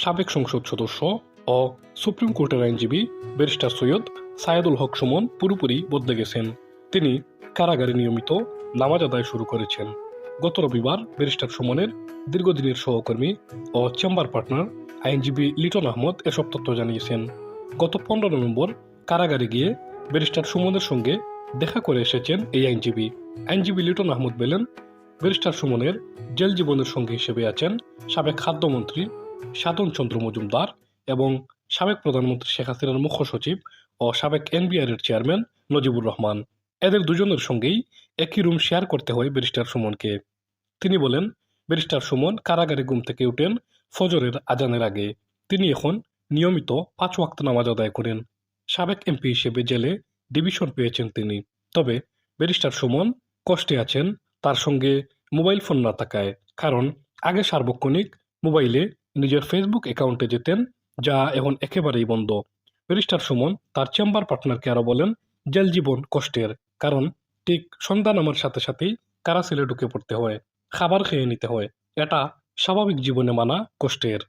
সাবেক সংসদ সদস্য ও সুপ্রিম কোর্টের আইনজীবী ব্যারিস্টার সৈয়দ সায়েদুল হক সুমন পুরোপুরি বদলে গেছেন। তিনি কারাগারে নিয়মিত নামাজ আদায় শুরু করেছেন। গত রবিবার ব্যারিস্টার সুমনের দীর্ঘদিনের সহকর্মী ও চেম্বার পার্টনার আইনজীবী লিটন আহমদ এসব তথ্য জানিয়েছেন। গত 15 নভেম্বর কারাগারে গিয়ে ব্যারিস্টার সুমনের সঙ্গে দেখা করে এসেছেন এই আইনজীবী। আইনজীবী লিটন আহমদ বলেন, ব্যারিস্টার সুমনের জেল জীবনের সঙ্গী হিসেবে আছেন সাবেক খাদ্যমন্ত্রী সাধন চন্দ্র মজুমদার এবং সাবেক প্রধানমন্ত্রী শেখ হাসিনার মুখ্য সচিব ও সাবেক এনবিআর এর চেয়ারম্যান নজিবুর রহমান। এদের দুজনের সঙ্গেই একই রুম শেয়ার করতে হয় ব্যারিস্টার সুমনকে। তিনি বলেন, ব্যারিস্টার সুমন কারাগারে ঘুম থেকে উঠেন ফজরের আজানের আগে। তিনি এখন নিয়মিত 5 ওয়াক্ত নামাজ আদায় করেন। সাবেক এমপি হিসেবে জেলে ডিভিশন পেয়েছেন তিনি। তবে ব্যারিস্টার সুমন কষ্টে আছেন তার সঙ্গে মোবাইল ফোন না থাকায়। কারণ আগে সার্বক্ষণিক মোবাইলে নিজের ফেসবুক অ্যাকাউন্টে যেতেন, যা এখন একেবারেই বন্ধ। ব্যারিস্টার সুমন তার চেম্বার পার্টনারকে আরো বলেন, জেল জীবন কষ্টের। কারণ ঠিক সন্ধ্যা নামার সাথে সাথেই কারা সেলে ঢুকে পড়তে হয়, খাবার খেয়ে নিতে হয়। এটা স্বাভাবিক জীবনে মানা কষ্টের।